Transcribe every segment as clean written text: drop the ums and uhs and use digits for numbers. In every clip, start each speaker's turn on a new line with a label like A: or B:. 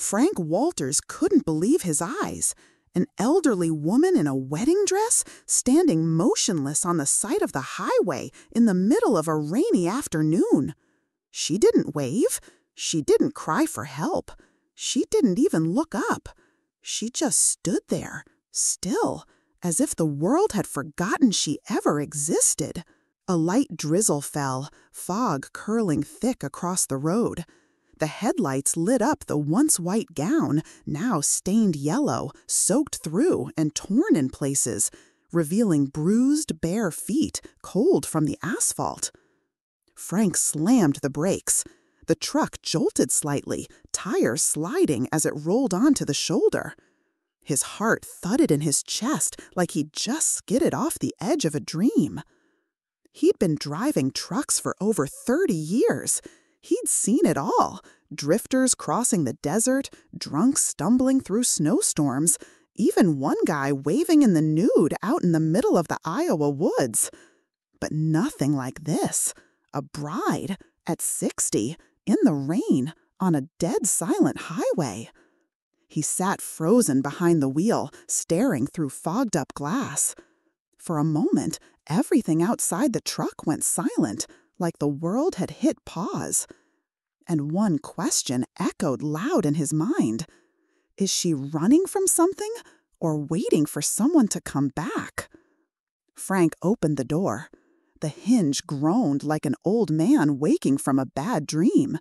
A: Frank Walters couldn't believe his eyes. An elderly woman in a wedding dress standing motionless on the side of the highway in the middle of a rainy afternoon. She didn't wave. She didn't cry for help. She didn't even look up. She just stood there, still, as if the world had forgotten she ever existed. A light drizzle fell, fog curling thick across the road. The headlights lit up the once white gown, now stained yellow, soaked through and torn in places, revealing bruised, bare feet, cold from the asphalt. Frank slammed the brakes. The truck jolted slightly, tires sliding as it rolled onto the shoulder. His heart thudded in his chest like he'd just skidded off the edge of a dream. He'd been driving trucks for over 30 years. He'd seen it all. Drifters crossing the desert, drunks stumbling through snowstorms, even one guy waving in the nude out in the middle of the Iowa woods. But nothing like this. A bride, at 60, in the rain, on a dead silent highway. He sat frozen behind the wheel, staring through fogged-up glass. For a moment, everything outside the truck went silent, like the world had hit pause. And one question echoed loud in his mind. Is she running from something or waiting for someone to come back? Frank opened the door. The hinge groaned like an old man waking from a bad dream.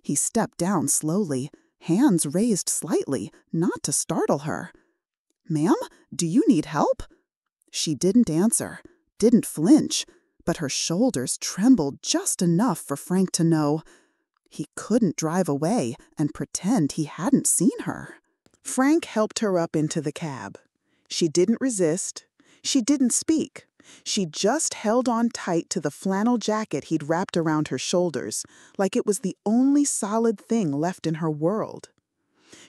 A: He stepped down slowly, hands raised slightly, not to startle her. "Ma'am, do you need help?" She didn't answer, didn't flinch, but her shoulders trembled just enough for Frank to know he couldn't drive away and pretend he hadn't seen her. Frank helped her up into the cab. She didn't resist. She didn't speak. She just held on tight to the flannel jacket he'd wrapped around her shoulders, like it was the only solid thing left in her world.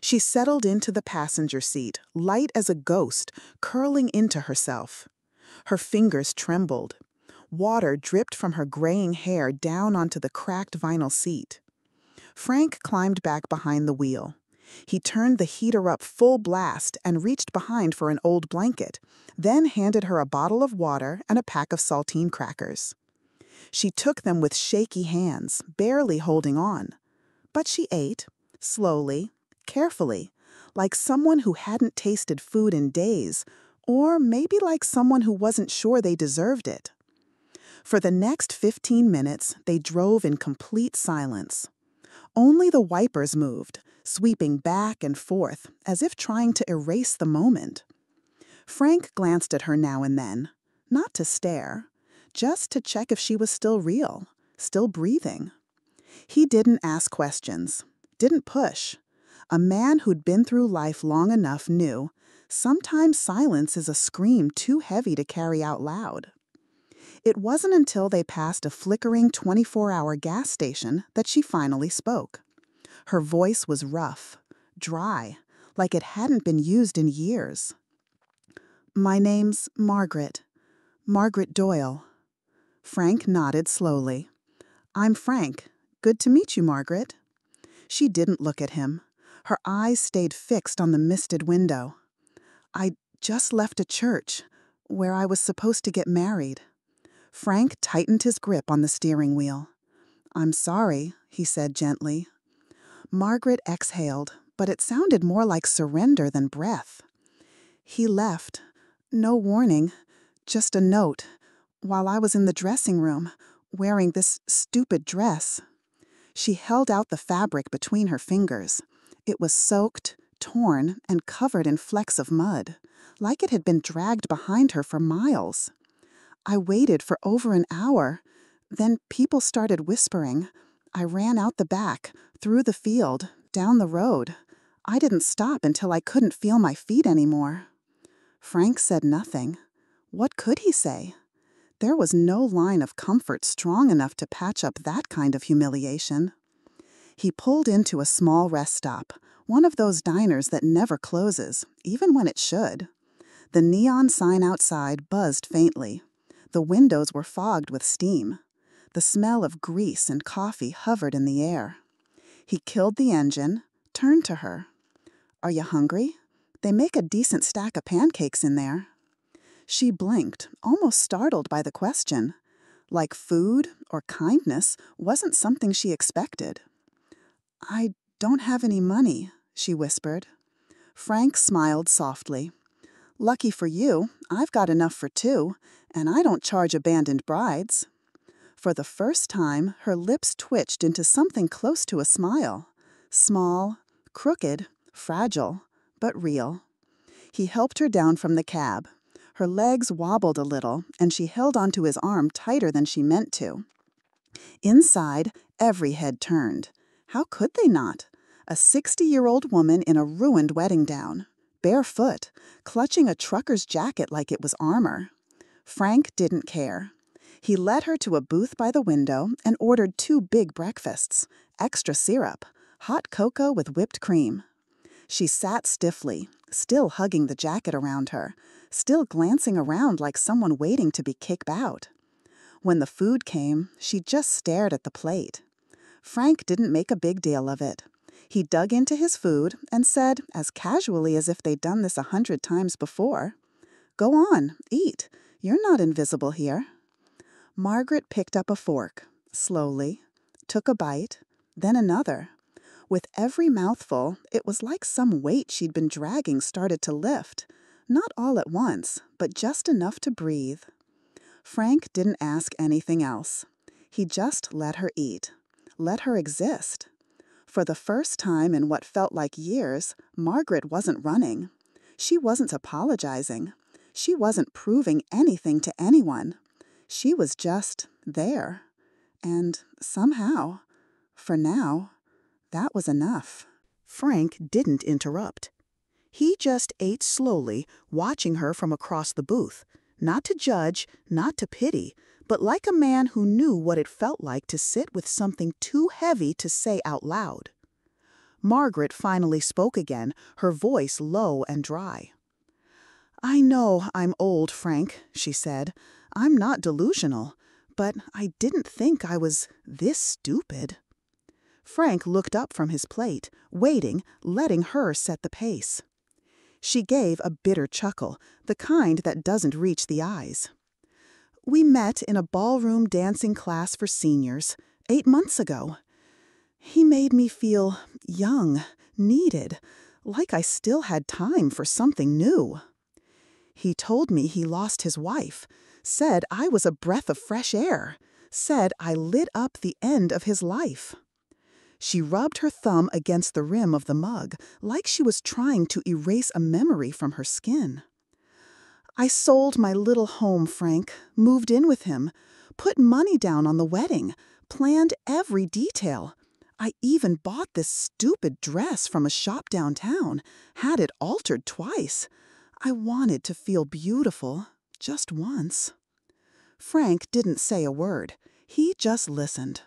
A: She settled into the passenger seat, light as a ghost, curling into herself. Her fingers trembled. Water dripped from her graying hair down onto the cracked vinyl seat. Frank climbed back behind the wheel. He turned the heater up full blast and reached behind for an old blanket, then handed her a bottle of water and a pack of saltine crackers. She took them with shaky hands, barely holding on. But she ate, slowly, carefully, like someone who hadn't tasted food in days, or maybe like someone who wasn't sure they deserved it. For the next 15 minutes, they drove in complete silence. Only the wipers moved, sweeping back and forth, as if trying to erase the moment. Frank glanced at her now and then, not to stare, just to check if she was still real, still breathing. He didn't ask questions, didn't push. A man who'd been through life long enough knew sometimes silence is a scream too heavy to carry out loud. It wasn't until they passed a flickering 24-hour gas station that she finally spoke. Her voice was rough, dry, like it hadn't been used in years. "My name's Margaret. Margaret Doyle." Frank nodded slowly. "I'm Frank. Good to meet you, Margaret." She didn't look at him. Her eyes stayed fixed on the misted window. "I just left a church where I was supposed to get married." Frank tightened his grip on the steering wheel. "I'm sorry," he said gently. Margaret exhaled, but it sounded more like surrender than breath. "He left. No warning. Just a note. While I was in the dressing room, wearing this stupid dress." She held out the fabric between her fingers. It was soaked, torn, and covered in flecks of mud, like it had been dragged behind her for miles. "I waited for over an hour. Then people started whispering. I ran out the back, through the field, down the road. I didn't stop until I couldn't feel my feet anymore." Frank said nothing. What could he say? There was no line of comfort strong enough to patch up that kind of humiliation. He pulled into a small rest stop, one of those diners that never closes, even when it should. The neon sign outside buzzed faintly. The windows were fogged with steam. The smell of grease and coffee hovered in the air. He killed the engine, turned to her. "Are you hungry? They make a decent stack of pancakes in there." She blinked, almost startled by the question. Like food or kindness wasn't something she expected. "I don't have any money," she whispered. Frank smiled softly. "Lucky for you, I've got enough for two, and I don't charge abandoned brides." For the first time, her lips twitched into something close to a smile. Small, crooked, fragile, but real. He helped her down from the cab. Her legs wobbled a little, and she held onto his arm tighter than she meant to. Inside, every head turned. How could they not? A 60-year-old woman in a ruined wedding gown, barefoot, clutching a trucker's jacket like it was armor. Frank didn't care. He led her to a booth by the window and ordered 2 big breakfasts, extra syrup, hot cocoa with whipped cream. She sat stiffly, still hugging the jacket around her, still glancing around like someone waiting to be kicked out. When the food came, she just stared at the plate. Frank didn't make a big deal of it. He dug into his food and said, as casually as if they'd done this 100 times before, "Go on, eat. You're not invisible here." Margaret picked up a fork, slowly, took a bite, then another. With every mouthful, it was like some weight she'd been dragging started to lift. Not all at once, but just enough to breathe. Frank didn't ask anything else. He just let her eat, let her exist. For the first time in what felt like years, Margaret wasn't running. She wasn't apologizing. She wasn't proving anything to anyone. She was just there. And somehow, for now, that was enough. Frank didn't interrupt. He just ate slowly, watching her from across the booth, not to judge, not to pity, but like a man who knew what it felt like to sit with something too heavy to say out loud. Margaret finally spoke again, her voice low and dry. "I know I'm old, Frank," she said. "I'm not delusional, but I didn't think I was this stupid." Frank looked up from his plate, waiting, letting her set the pace. She gave a bitter chuckle, the kind that doesn't reach the eyes. "We met in a ballroom dancing class for seniors 8 months ago. He made me feel young, needed, like I still had time for something new. He told me he lost his wife, said I was a breath of fresh air, said I lit up the end of his life." She rubbed her thumb against the rim of the mug, like she was trying to erase a memory from her skin. "I sold my little home, Frank, moved in with him, put money down on the wedding, planned every detail. I even bought this stupid dress from a shop downtown, had it altered twice. I wanted to feel beautiful, just once." Frank didn't say a word. He just listened.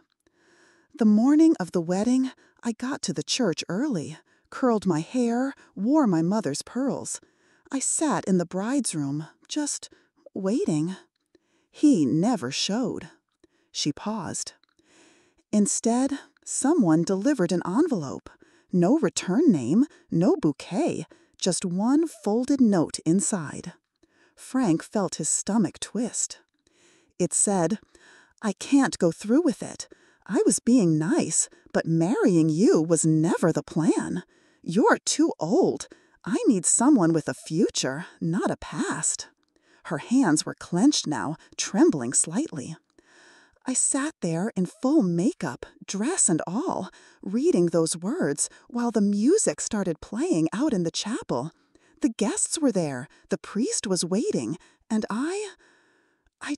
A: "The morning of the wedding, I got to the church early, curled my hair, wore my mother's pearls. I sat in the bride's room, just waiting. He never showed." She paused. "Instead, someone delivered an envelope. No return name, no bouquet, just one folded note inside." Frank felt his stomach twist. It said, "I can't go through with it. I was being nice, but marrying you was never the plan. You're too old. I need someone with a future, not a past." Her hands were clenched now, trembling slightly. "I sat there in full makeup, dress and all, reading those words while the music started playing out in the chapel. The guests were there, the priest was waiting, and I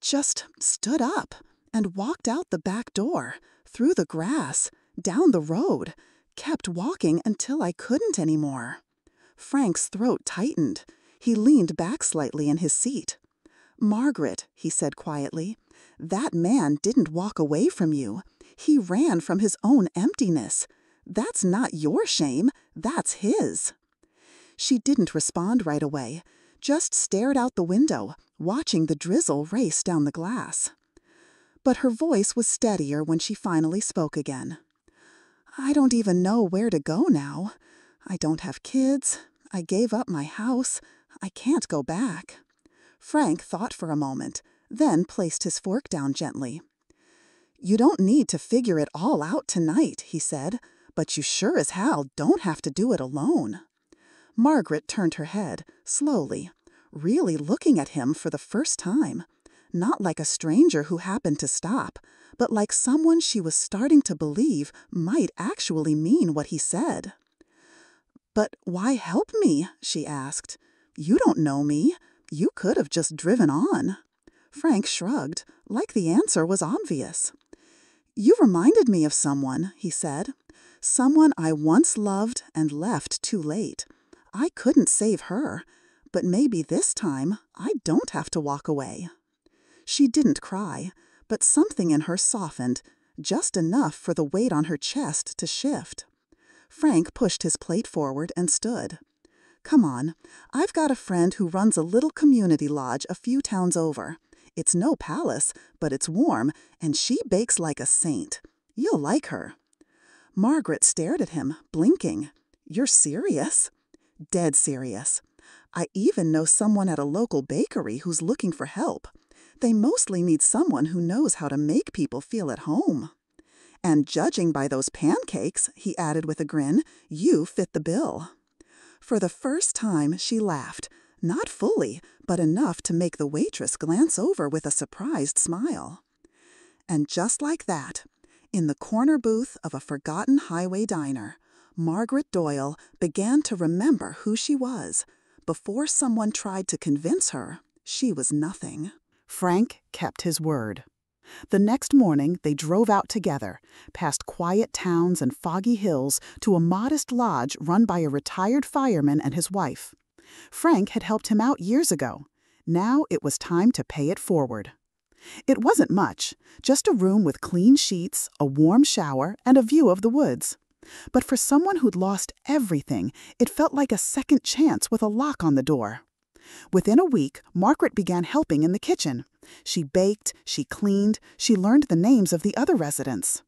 A: just stood up and walked out the back door, through the grass, down the road, kept walking until I couldn't anymore." Frank's throat tightened. He leaned back slightly in his seat. "Margaret," he said quietly, "that man didn't walk away from you. He ran from his own emptiness. That's not your shame, that's his." She didn't respond right away, just stared out the window, watching the drizzle race down the glass. But her voice was steadier when she finally spoke again. I don't even know where to go now. I don't have kids. I gave up my house. I can't go back." Frank thought for a moment, then placed his fork down gently. "You don't need to figure it all out tonight," he said, "but you sure as hell don't have to do it alone." Margaret turned her head, slowly, really looking at him for the first time. Not like a stranger who happened to stop, but like someone she was starting to believe might actually mean what he said. "But why help me?" she asked. "You don't know me. You could have just driven on." Frank shrugged, like the answer was obvious. "You reminded me of someone," he said. "Someone I once loved and left too late. I couldn't save her, but maybe this time I don't have to walk away." She didn't cry, but something in her softened, just enough for the weight on her chest to shift. Frank pushed his plate forward and stood. "Come on, I've got a friend who runs a little community lodge a few towns over. It's no palace, but it's warm, and she bakes like a saint. You'll like her." Margaret stared at him, blinking. "You're serious?" "Dead serious. I even know someone at a local bakery who's looking for help. They mostly need someone who knows how to make people feel at home. And judging by those pancakes," he added with a grin, "you fit the bill." For the first time, she laughed, not fully, but enough to make the waitress glance over with a surprised smile. And just like that, in the corner booth of a forgotten highway diner, Margaret Doyle began to remember who she was. Before someone tried to convince her, she was nothing. Frank kept his word. The next morning, they drove out together, past quiet towns and foggy hills, to a modest lodge run by a retired fireman and his wife. Frank had helped him out years ago. Now it was time to pay it forward. It wasn't much, just a room with clean sheets, a warm shower, and a view of the woods. But for someone who'd lost everything, it felt like a second chance with a lock on the door. Within a week, Margaret began helping in the kitchen. She baked, she cleaned, she learned the names of the other residents.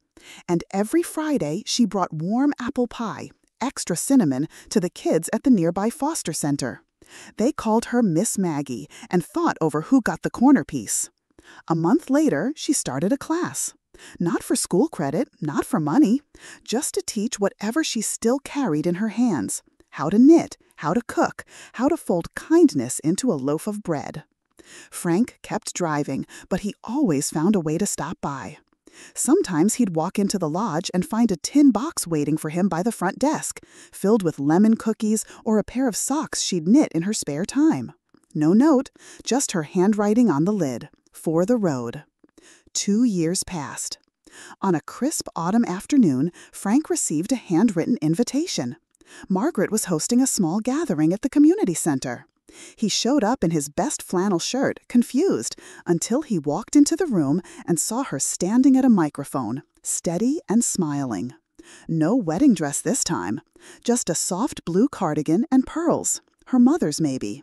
A: And every Friday, she brought warm apple pie, extra cinnamon, to the kids at the nearby foster center. They called her Miss Maggie and fought over who got the corner piece. A month later, she started a class. Not for school credit, not for money, just to teach whatever she still carried in her hands: how to knit, how to cook, how to fold kindness into a loaf of bread. Frank kept driving, but he always found a way to stop by. Sometimes he'd walk into the lodge and find a tin box waiting for him by the front desk, filled with lemon cookies or a pair of socks she'd knit in her spare time. No note, just her handwriting on the lid: "For the road." 2 years passed. On a crisp autumn afternoon, Frank received a handwritten invitation. Margaret was hosting a small gathering at the community center. He showed up in his best flannel shirt, confused, until he walked into the room and saw her standing at a microphone, steady and smiling. No wedding dress this time, just a soft blue cardigan and pearls, her mother's maybe.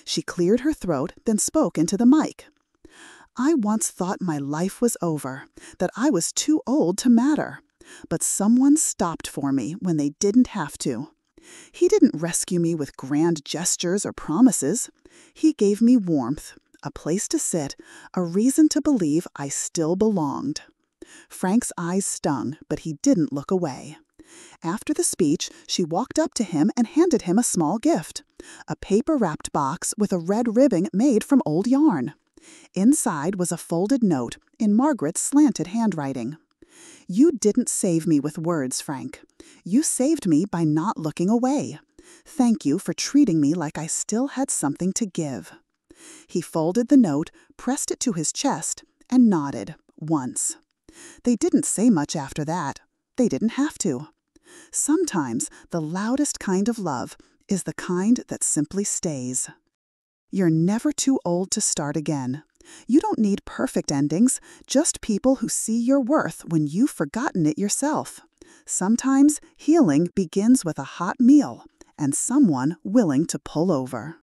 A: She cleared her throat, then spoke into the mic. "I once thought my life was over, that I was too old to matter. But someone stopped for me when they didn't have to. He didn't rescue me with grand gestures or promises. He gave me warmth, a place to sit, a reason to believe I still belonged." Frank's eyes stung, but he didn't look away. After the speech, she walked up to him and handed him a small gift: a paper-wrapped box with a red ribbon made from old yarn. Inside was a folded note in Margaret's slanted handwriting. "You didn't save me with words, Frank. You saved me by not looking away. Thank you for treating me like I still had something to give." He folded the note, pressed it to his chest, and nodded, once. They didn't say much after that. They didn't have to. Sometimes the loudest kind of love is the kind that simply stays. You're never too old to start again. You don't need perfect endings, just people who see your worth when you've forgotten it yourself. Sometimes healing begins with a hot meal and someone willing to pull over.